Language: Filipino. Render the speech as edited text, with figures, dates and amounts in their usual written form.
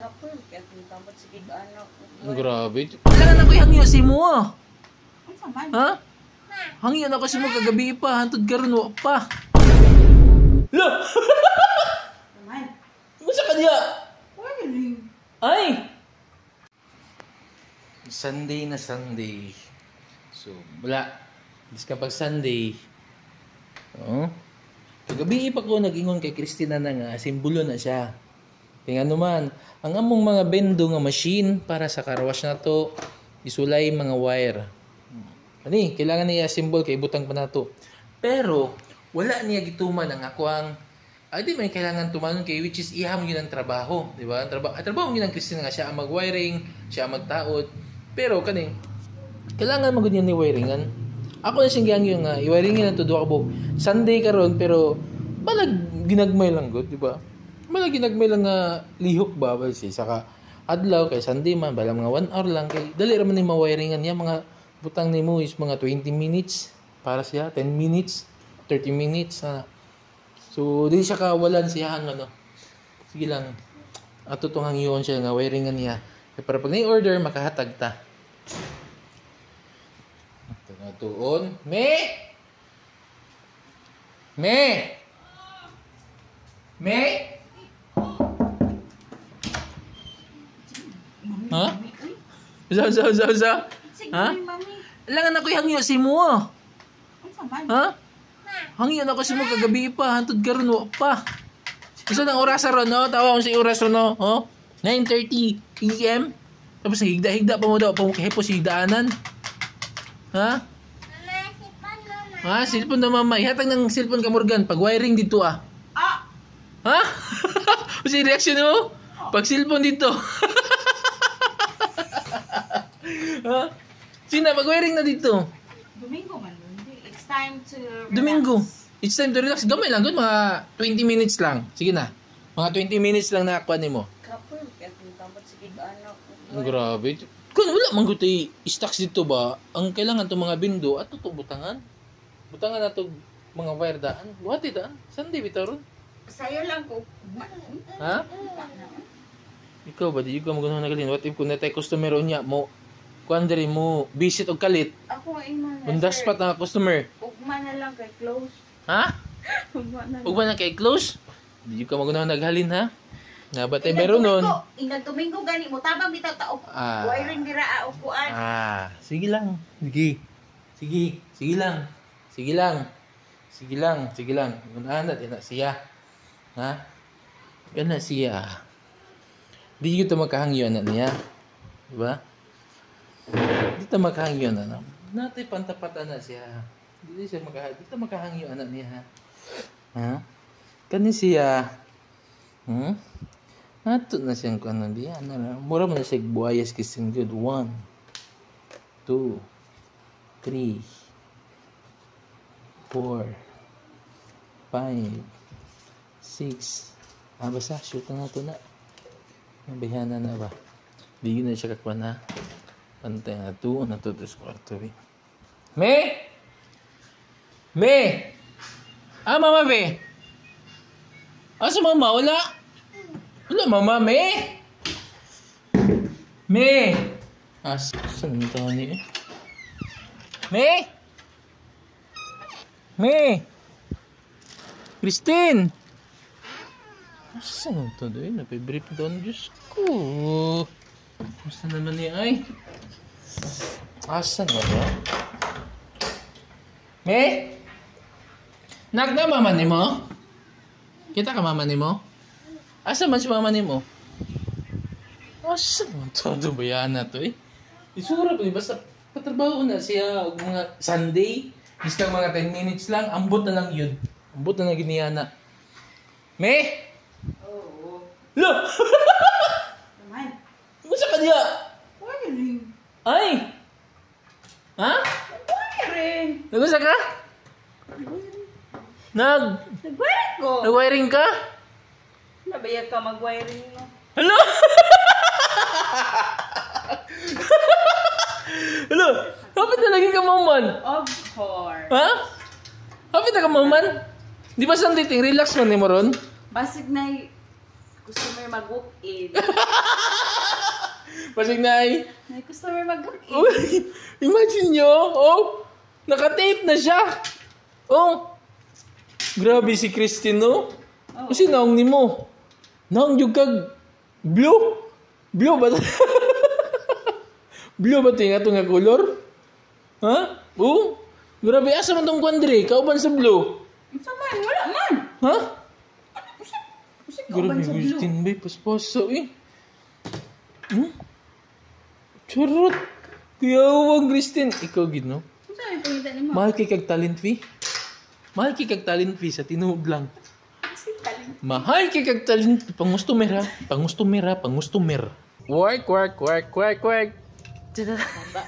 Kapag kaya tintamot sige anak. Grabe. Kailangan ako hangyo si mo. Ha? Hangyo na kasi mo kagabi pa. Hantod karon wa pa. Lo! Masa ka diya? Ay! Sunday na Sunday. So, wala. Bis kapag Sunday. Oh. Kagabi pa ko nag-ingon kay Christina na nga. Simbolo na siya. Kaya naman, ang among mga bendo nga machine para sa carwash na to, isulay mga wire. Ani, kailangan niya symbol kay butang pa na to. Pero, wala niya gituman ang ako ang di may kailangan tumanon kay which is iham yun ang trabaho, di ba? Trabaho yun ang Christina nga, siya ang mag-wiring, siya ang magtaod. Pero kani, kailangan magud niya ni wiringan. Ako na siyang yung nga i-wiringin ang tudo ako Sunday karon pero balag ginagmay lang gud, di ba? Balag ginagmay lang nga lihok ba si saka adlaw kay Sunday man bala mga 1 hour lang kay dali ra man ni ma-wiringan niya mga butang nimo is mga 20 minutes para siya 10 minutes, 30 minutes na. So, di siya kawalan siya ano. Sige lang. Ato tong hangyon siya nga wiringan niya. Para pag na-order makahatag ta. Ito na tuon. Me! Ha? Sa. Ha? Langan ako hangyo si mo. Ha? Hangin ako si mo kagabi pa, hantod karon wa pa. Isa nang oras ron no, tawa si oras ron no, 9:30 PM. Tapos higda-higda pa mo daw pa mo kahipos higdaanan. Ha? Mama, cellphone na mama. Ihatag ng cellphone ka Morgan pag wiring dito ah. Ha? Kasi reaction mo? Pag cellphone dito. Ha? Sina pag wiring na dito. Domingo man. Time to relax. Domingo. It's time to relax. Gamay lang. Mga 20 minutes lang. Sige na. Mga 20 minutes lang nakakuha ni mo. Kapag kaya tintamot sige anak. Grabe. Kung wala man gutay stocks dito ba, ang kailangan itong mga bindo at ito butangan. Butangan na ito mga wire daan. Buhat daan. Sunday bitaron. Sayo lang ko. Ha? Ikaw ba? Di ka magandang nagalin. What if kung natay customer o niya mo, kuandari mo, visit o kalit. Ako iman na. Undas pat ang customer. Ugma na lang kay close. Ha? Ugma na kay close? Di ka magandang naghalin ha? Nga ba tayo meron nun? Domingo gani mo. Tabang dito tao. Wiring dira upuan. Sige lang. Sige lang. Unahan natin na siya. Ha? Gana siya. Di ko ito makahangyo na niya. Diba? Dito makahangyo na. Natay pantapatan na siya. Dito makahangyo na niya. Ha? Kani siya. Nato na siyang kanon diyan. Mura mo na siya buhayas kising good. 1, 2, 3, 4, 5, 6. Basta shoot na nato na. Nabihana na ba? Di na siya kakuha na. Pantay na 2, na 2, 3, 4. Me! Mama be? Asa mama? Wala mama, me? Asan ito ni? Me? Christine! Asan ito doon? Napibrip doon. Diyos ko. Basta naman niya ay. Asan na ba? Me? Nagna mama ni mo? Kita ka mama ni mo? Asa man si mama ni mo? Asan mo todo bayan na to eh? Isura pa basta patrabaho na siya mga Sunday. Iskang mga 10 minutes lang. Ambot na lang yun. Ambot na lang giniyana. Me? Oo. Lo! Naman. Masa ka diya? Wiring. Ay! Ha? Wiring. Nagusa ka? Nag-wiring ko. Nag-wiring ka? Nabayag ka mag-wiring mo. Hello? Hello? Kapit na lagi ka mauman? Of course. Ha? Kapit na ka mauman? Di ba Sunday ting relax man ni mo ron? Basig na customer mag-walk-in. Pasig nay. May customer mag-walk-in. Uy, imagine nyo, oh, nakatape na siya. Oh, grabe si Christine, no? Oh. Kasi naong ni mo. Naong yung kag blue. Blue ba? Blue ba ito yung atong nga color? Ha? Oh, grabe, asa man itong kwadre? Kauban sa blue. Sa man, wala man. Ha? Kasi Grabe, kauban sa blue. Christine, bay, paspaso, eh. Hmm? Charot. Kuyawang, Christine. Ikaw, gid, no? Ano saan yung pangita ni mo? Mahal kay kag talent fee? Mahal kay kag talent fee sa tinuod lang. Kasi talent. Mahal kay kag talent fee. Pangustomer ha. Pangustomer ha. Pangustomer. Work, work, work, work, work. Baba.